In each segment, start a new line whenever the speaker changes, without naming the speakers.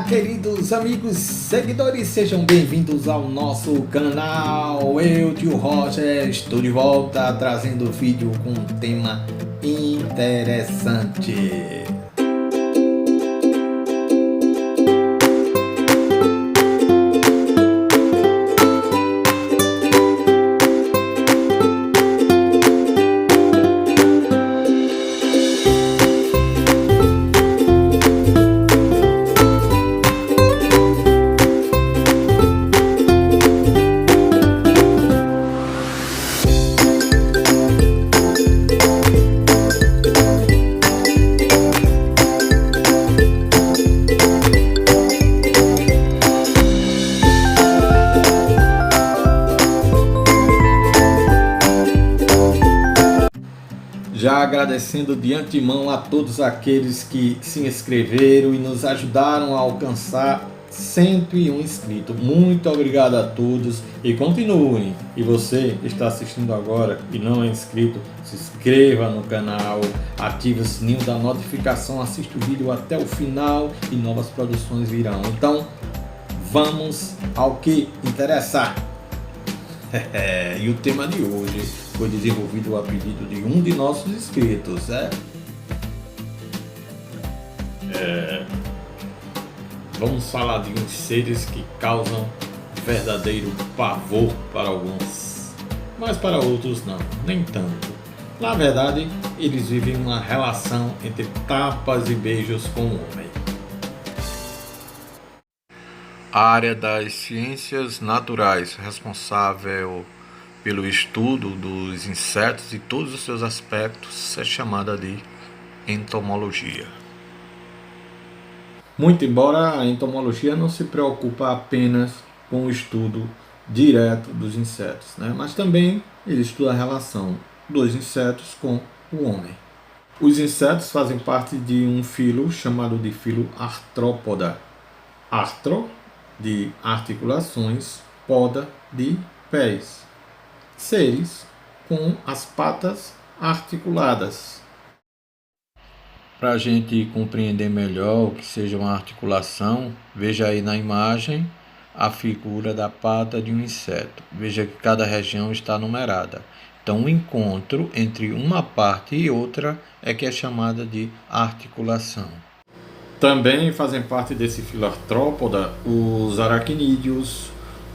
queridos amigos seguidores, sejam bem-vindos ao nosso canal. Eu, tio Roger, estou de volta trazendo vídeo com um tema interessante. Já agradecendo de antemão a todos aqueles que se inscreveram e nos ajudaram a alcançar 101 inscritos. Muito obrigado a todos e continuem. E você que está assistindo agora e não é inscrito, se inscreva no canal, ative o sininho da notificação, assista o vídeo até o final e novas produções virão. Então, vamos ao que interessa. E o tema de hoje foi desenvolvido a pedido de um de nossos inscritos, vamos falar de uns seres que causam verdadeiro pavor para alguns, mas para outros não, nem tanto. Na verdade, eles vivem uma relação entre tapas e beijos com o homem. A área das ciências naturais, responsável pelo estudo dos insetos e todos os seus aspectos, é chamada de entomologia. Muito embora a entomologia não se preocupa apenas com o estudo direto dos insetos, mas também ele estuda a relação dos insetos com o homem. Os insetos fazem parte de um filo chamado de filo Artrópoda. Artro, de articulações, poda, de pés. Seres com as patas articuladas. Para a gente compreender melhor o que seja uma articulação, veja aí na imagem a figura da pata de um inseto. Veja que cada região está numerada. Então, o encontro entre uma parte e outra é que é chamada de articulação. Também fazem parte desse filo artrópoda os aracnídeos,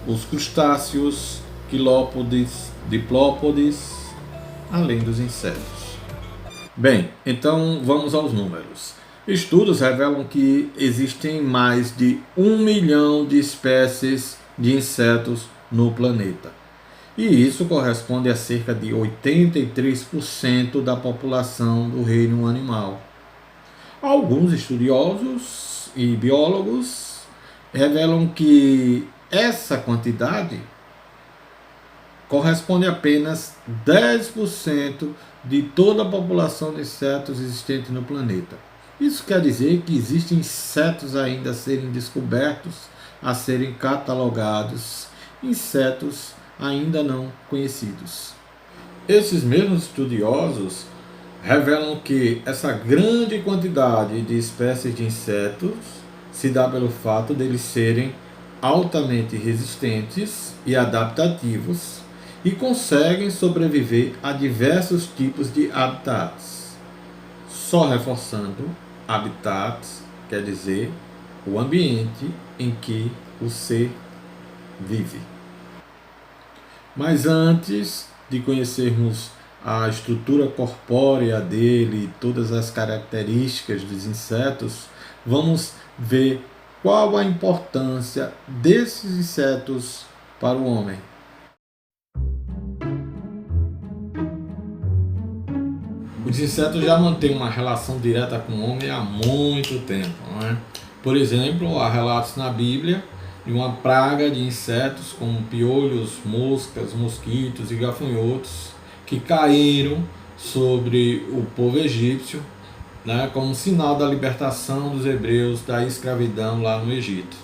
os crustáceos, quilópodes, diplópodes, além dos insetos. Bem, então vamos aos números. Estudos revelam que existem mais de 1 milhão de espécies de insetos no planeta. E isso corresponde a cerca de 83% da população do reino animal. Alguns estudiosos e biólogos revelam que essa quantidade corresponde a apenas 10% de toda a população de insetos existente no planeta. Isso quer dizer que existem insetos ainda a serem descobertos, a serem catalogados, insetos ainda não conhecidos. Esses mesmos estudiosos revelam que essa grande quantidade de espécies de insetos se dá pelo fato deles serem altamente resistentes e adaptativos e conseguem sobreviver a diversos tipos de habitats. Só reforçando, habitats quer dizer o ambiente em que o ser vive. Mas antes de conhecermos a estrutura corpórea dele e todas as características dos insetos, vamos ver qual a importância desses insetos para o homem. Os insetos já mantêm uma relação direta com o homem há muito tempo, Por exemplo, há relatos na Bíblia de uma praga de insetos como piolhos, moscas, mosquitos e gafanhotos que caíram sobre o povo egípcio, como sinal da libertação dos hebreus da escravidão lá no Egito.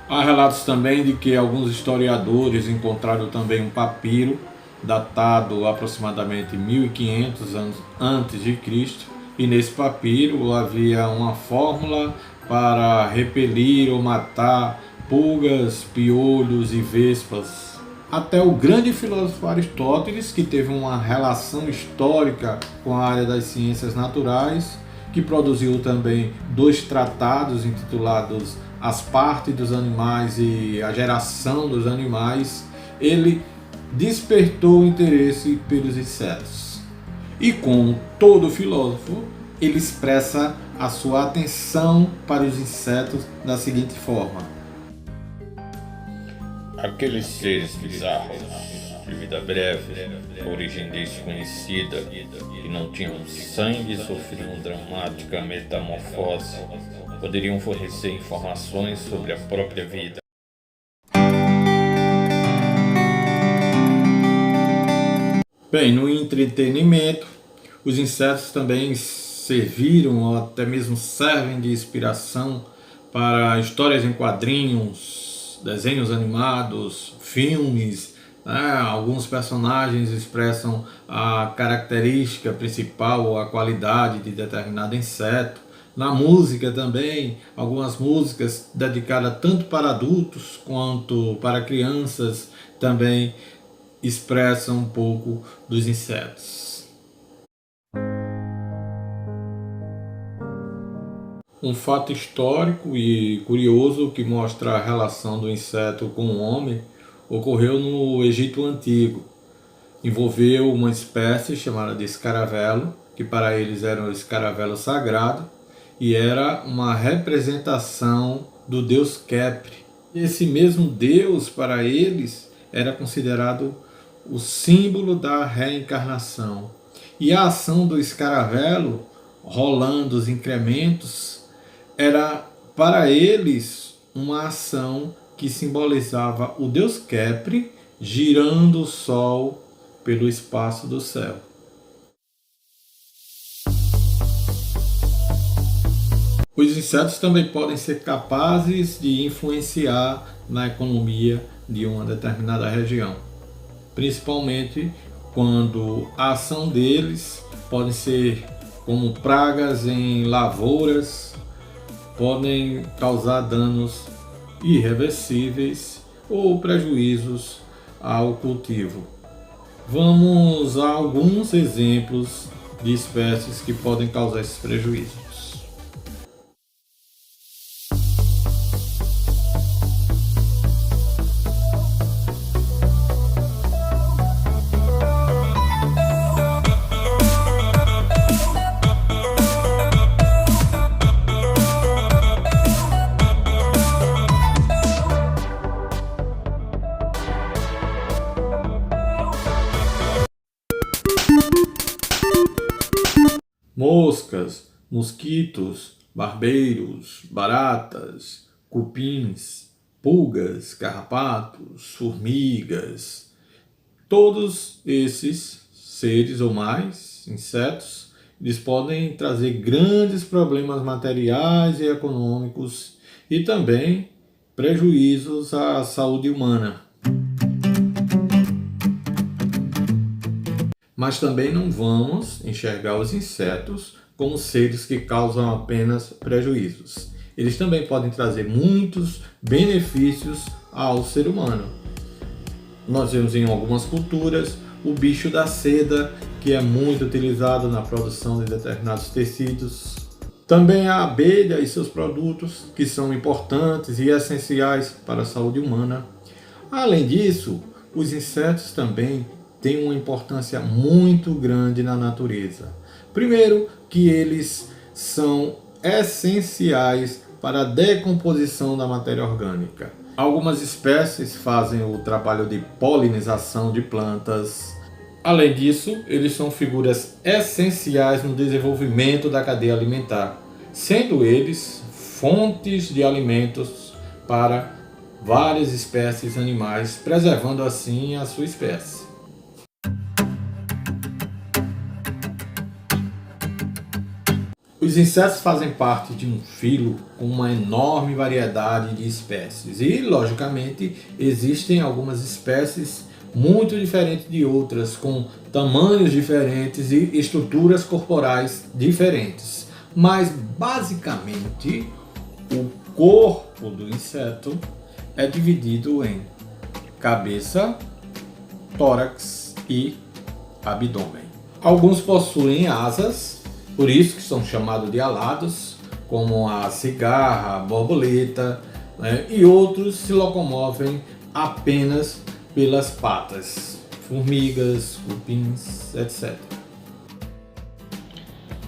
Há relatos também de que alguns historiadores encontraram também um papiro datado aproximadamente 1500 anos antes de Cristo, e nesse papiro havia uma fórmula para repelir ou matar pulgas, piolhos e vespas. Até o grande filósofo Aristóteles, que teve uma relação histórica com a área das ciências naturais, que produziu também 2 tratados intitulados As Partes dos Animais e A Geração dos Animais, ele despertou o interesse pelos insetos. E como todo filósofo, ele expressa a sua atenção para os insetos da seguinte forma:
aqueles seres bizarros, de vida breve, origem desconhecida, que não tinham sangue e sofriam dramática metamorfose, poderiam fornecer informações sobre a própria vida.
Bem, no entretenimento, os insetos também serviram ou até mesmo servem de inspiração para histórias em quadrinhos, desenhos animados, filmes. Alguns personagens expressam a característica principal ou a qualidade de determinado inseto. Na música também, algumas músicas dedicadas tanto para adultos quanto para crianças também expressam um pouco dos insetos. Um fato histórico e curioso que mostra a relação do inseto com o homem ocorreu no Egito Antigo. Envolveu uma espécie chamada de escaravelo, que para eles era um escaravelo sagrado, e era uma representação do deus Kepri. Esse mesmo deus, para eles, era considerado o símbolo da reencarnação. E a ação do escaravelo, rolando os incrementos, era para eles uma ação que simbolizava o deus Kepri girando o sol pelo espaço do céu. Os insetos também podem ser capazes de influenciar na economia de uma determinada região, principalmente quando a ação deles pode ser como pragas em lavouras, podem causar danos irreversíveis ou prejuízos ao cultivo. Vamos a alguns exemplos de espécies que podem causar esses prejuízos. Moscas, mosquitos, barbeiros, baratas, cupins, pulgas, carrapatos, formigas. Todos esses seres ou mais, insetos, eles podem trazer grandes problemas materiais e econômicos e também prejuízos à saúde humana. Mas também não vamos enxergar os insetos como seres que causam apenas prejuízos. Eles também podem trazer muitos benefícios ao ser humano. Nós vemos em algumas culturas o bicho da seda, que é muito utilizado na produção de determinados tecidos. Também a abelha e seus produtos, que são importantes e essenciais para a saúde humana. Além disso, os insetos também têm uma importância muito grande na natureza. Primeiro, que eles são essenciais para a decomposição da matéria orgânica. Algumas espécies fazem o trabalho de polinização de plantas. Além disso, eles são figuras essenciais no desenvolvimento da cadeia alimentar, sendo eles fontes de alimentos para várias espécies animais, preservando assim a sua espécie. Os insetos fazem parte de um filo com uma enorme variedade de espécies e, logicamente, existem algumas espécies muito diferentes de outras, com tamanhos diferentes e estruturas corporais diferentes. Mas, basicamente, O corpo do inseto é dividido em cabeça, tórax e abdômen. Alguns possuem asas, por isso que são chamados de alados, como a cigarra, a borboleta, né? E outros se locomovem apenas pelas patas, formigas, cupins, etc.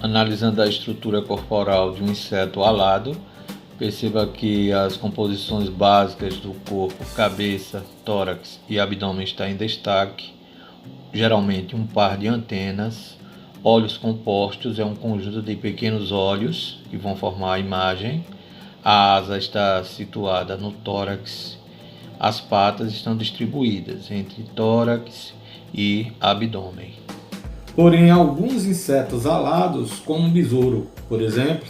Analisando a estrutura corporal de um inseto alado, perceba que as composições básicas do corpo, cabeça, tórax e abdômen estão em destaque. Geralmente um par de antenas, olhos compostos é um conjunto de pequenos olhos que vão formar a imagem. A asa está situada no tórax. As patas estão distribuídas entre tórax e abdômen.
Porém, alguns insetos alados, como o besouro, por exemplo,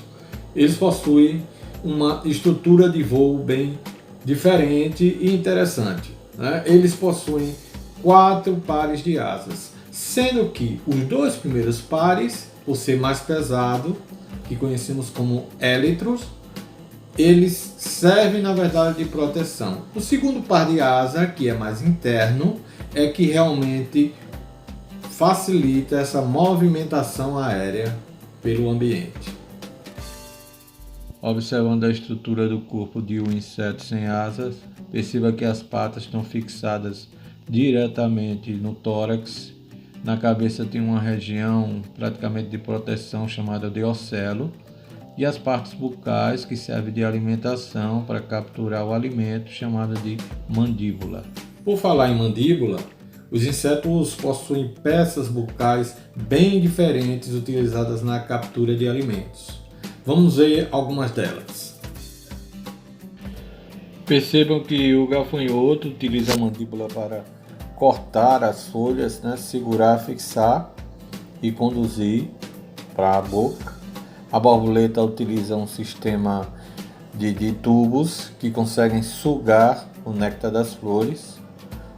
eles possuem uma estrutura de voo bem diferente e interessante, né? Eles possuem 4 pares de asas, sendo que os 2 primeiros pares, por ser mais pesado, que conhecemos como élitros, eles servem na verdade de proteção. O segundo par de asa, que é mais interno, é que realmente facilita essa movimentação aérea pelo ambiente.
Observando a estrutura do corpo de um inseto sem asas, perceba que as patas estão fixadas diretamente no tórax. Na cabeça tem uma região praticamente de proteção chamada de ocelo, e as partes bucais que servem de alimentação para capturar o alimento, chamada de mandíbula.
Por falar em mandíbula, os insetos possuem peças bucais bem diferentes utilizadas na captura de alimentos. Vamos ver algumas delas.
Percebam que o gafanhoto utiliza a mandíbula para cortar as folhas, né, segurar, fixar e conduzir para a boca. A borboleta utiliza um sistema de tubos que conseguem sugar o néctar das flores.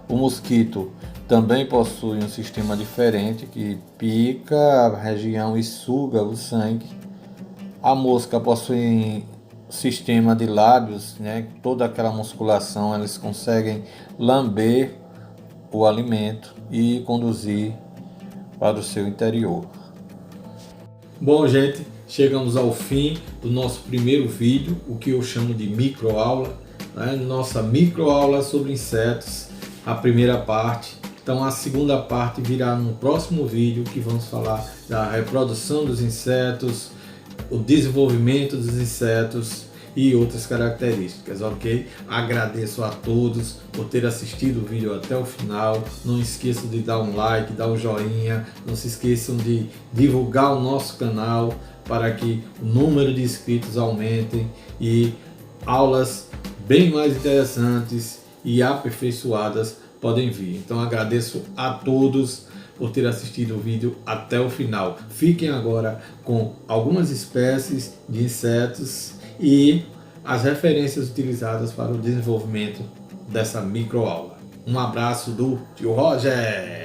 O mosquito também possui um sistema diferente que pica a região e suga o sangue. A mosca possui um sistema de lábios, né? Toda aquela musculação, eles conseguem lamber o alimento e conduzir para o seu interior.
Bom, gente, chegamos ao fim do nosso primeiro vídeo, o que eu chamo de microaula, né? Nossa microaula sobre insetos, a primeira parte. Então a segunda parte virá no próximo vídeo, que vamos falar da reprodução dos insetos, o desenvolvimento dos insetos e outras características, ok? Agradeço a todos por ter assistido o vídeo até o final. Não esqueçam de dar um like, dar um joinha, não se esqueçam de divulgar o nosso canal para que o número de inscritos aumentem e aulas bem mais interessantes e aperfeiçoadas podem vir. Então agradeço a todos por ter assistido o vídeo até o final. Fiquem agora com algumas espécies de insetos e as referências utilizadas para o desenvolvimento dessa microaula. Um abraço do tio Roger!